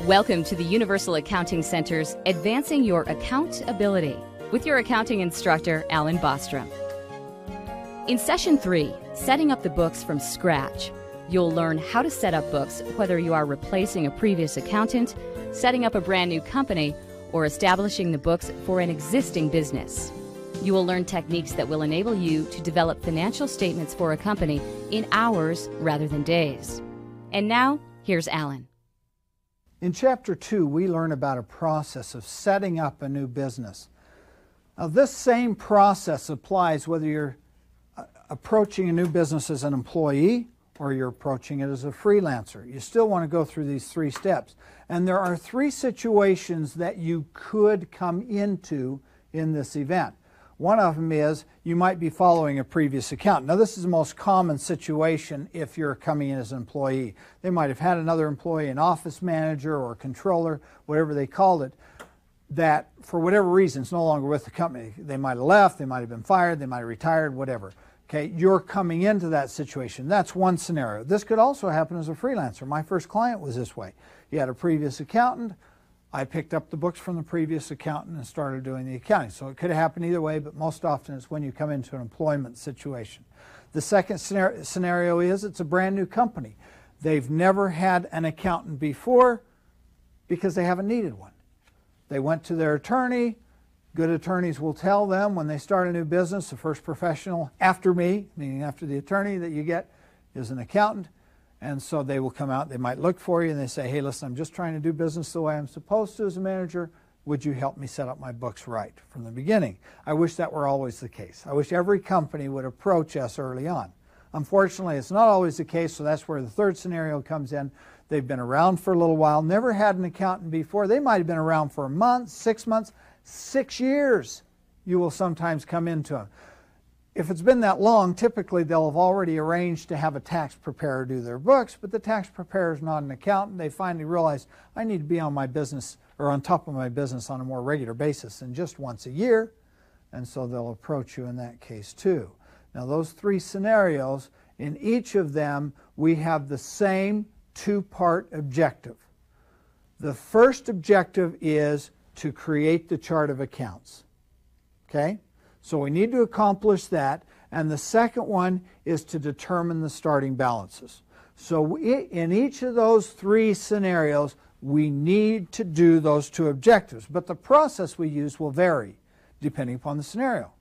Welcome to the Universal Accounting Center's Advancing Your Accountability with your accounting instructor, Alan Bostrom. In Session 3, Setting Up the Books from Scratch, you'll learn how to set up books whether you are replacing a previous accountant, setting up a brand new company, or establishing the books for an existing business. You will learn techniques that will enable you to develop financial statements for a company in hours rather than days. And now, here's Alan. In Chapter 2, we learn about a process of setting up a new business. Now, this same process applies whether you're approaching a new business as an employee or you're approaching it as a freelancer. You still want to go through these 3 steps. And there are 3 situations that you could come into in this event. One of them is you might be following a previous accountant. Now, this is the most common situation if you're coming in as an employee. They might have had another employee, an office manager or controller, whatever they called it, that for whatever reason is no longer with the company. They might have left, they might have been fired, they might have retired, whatever. Okay, you're coming into that situation. That's one scenario. This could also happen as a freelancer. My first client was this way. He had a previous accountant. I picked up the books from the previous accountant and started doing the accounting. So it could have happened either way, but most often it's when you come into an employment situation. The second scenario is it's a brand new company. They've never had an accountant before because they haven't needed one. They went to their attorney. Good attorneys will tell them when they start a new business, the first professional after me, meaning after the attorney that you get, is an accountant. And so they will come out, they might look for you and they say, hey, listen, I'm just trying to do business the way I'm supposed to as a manager. Would you help me set up my books right from the beginning? I wish that were always the case. I wish every company would approach us early on. Unfortunately, it's not always the case, so that's where the third scenario comes in. They've been around for a little while, never had an accountant before. They might have been around for a month, 6 months, 6 years. You will sometimes come into them. If it's been that long, typically they'll have already arranged to have a tax preparer do their books, but the tax preparer is not an accountant. They finally realize, I need to be on my business or on top of my business on a more regular basis than just once a year, and so they'll approach you in that case too. Now, those 3 scenarios, in each of them, we have the same 2-part objective. The first objective is to create the chart of accounts. Okay? So we need to accomplish that. And the second one is to determine the starting balances. So in each of those 3 scenarios, we need to do those 2 objectives. But the process we use will vary depending upon the scenario.